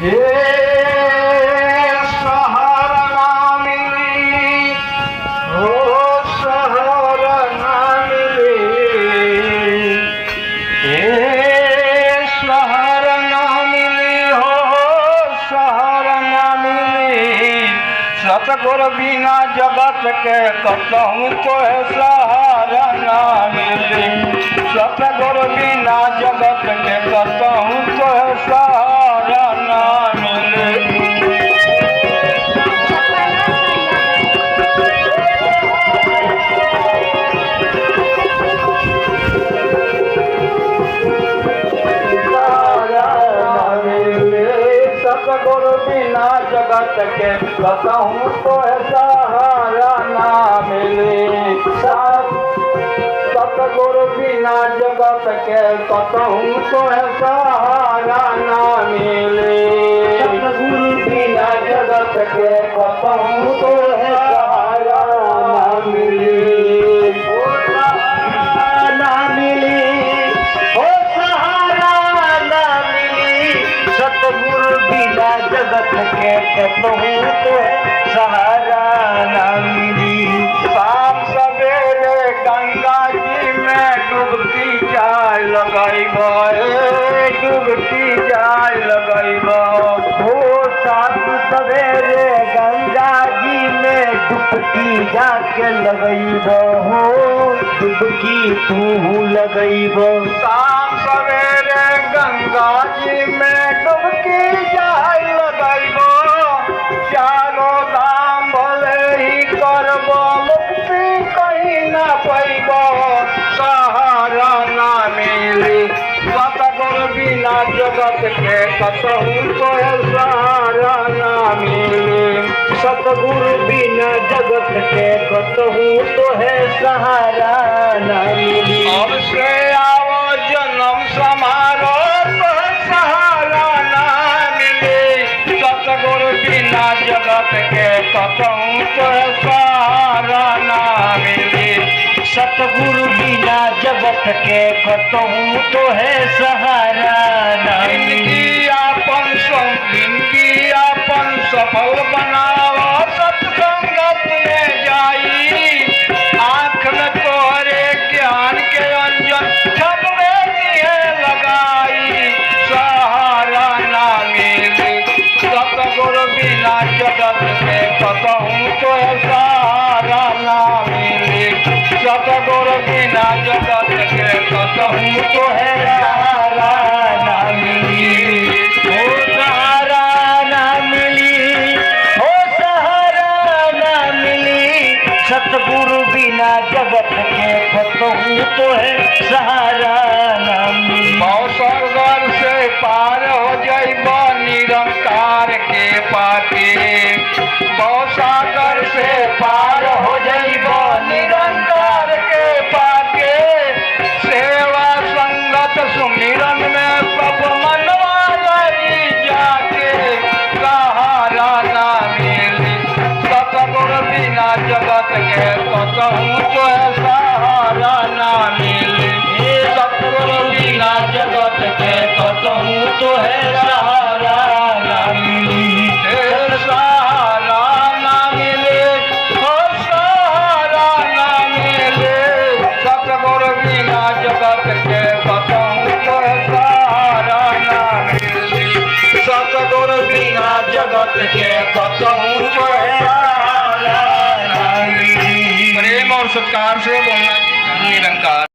हे सहारा ना मिली, हो सहारा ना मिली, हे सहारा ना मिली, हो सहारा ना मिली। सतगुरु बिना जगत के कतहु कोई सहारा ना मिली। सतगुरु बिना जगत के कतहु कोई सहारा ना मिली। सतगुरु बिना जगत के कतहु कोई सहारा ना मिले। सतगुरु बिना जगत के कतहु कोई सहारा ना मिले। सतगुरु बिना जगत के कतहु कोई सहारा ना मिले। ना मिले, हो सहारा ना मिली। सतगुरु बिना जगत के कतहु कोई सहारा ना मिली। शाम सवेरे गंगा जी में डुबकी जाए लगैब, डुबकी जाए लगैब। हो शाम सवेरे गंगा जी में डुबकी जाके लगैब, हो डुबकी तू लगैब। शाम सवेरे गंगा जी में डुबकी जाए लगैब। चारों धाम भले ही करब, मुक्ति कहीं ना पैब। सहारा ना मिली। सतगुरु बिना जगत के कतहु कोई सहारा ना मिली। सतगुरु बिना जगत के कतहु तो है सहारा ना मिली। अब से आओ जन्म समारोह तो सहारा ना मिली। सतगुरु बिना जगत के कतहु तो सहारा ना मिली। सतगुरु बिना जगत के कतहु तो है सहारा ना मिली। इनकी आपन सफल बनाओ, सत्संगत में जाई। आँख में तोहरे ज्ञान के अंजन छपवे दिए लगाई। सहारा ना मिली। सतगुरु बिना जगत के कतहु तो सहारा ना मिली। सतगुरु बिना जगत के कतहु तो है सहारा ना मिली। हो सहारा ना मिली, हो सहारा ना मिली। सतगुरु बिना जगत के कतहु तो है सहारा ना मिली। सागर से पार हो जाइब निरंकार के पाके। सागर से पार हो जाइब निरंकार के पाके। सेवा संगत सुमिरन में सब मनवा लगी जाके। सहारा ना मिली। सतगुरु बिना जगत के कतहु तो सहारा ना मिली। सतगुरु बिना जगत के कतहु तो है सहारा ना मिली। सहारा ना मिले, हो सहारा ना मिले। सतगुरु बिना जगत के कतहु तो सहारा ना मिली। सतगुरु बिना जगत के कतहु तो सहारा ना मिली। प्रेम और सत्कार से बोलना निरंकार।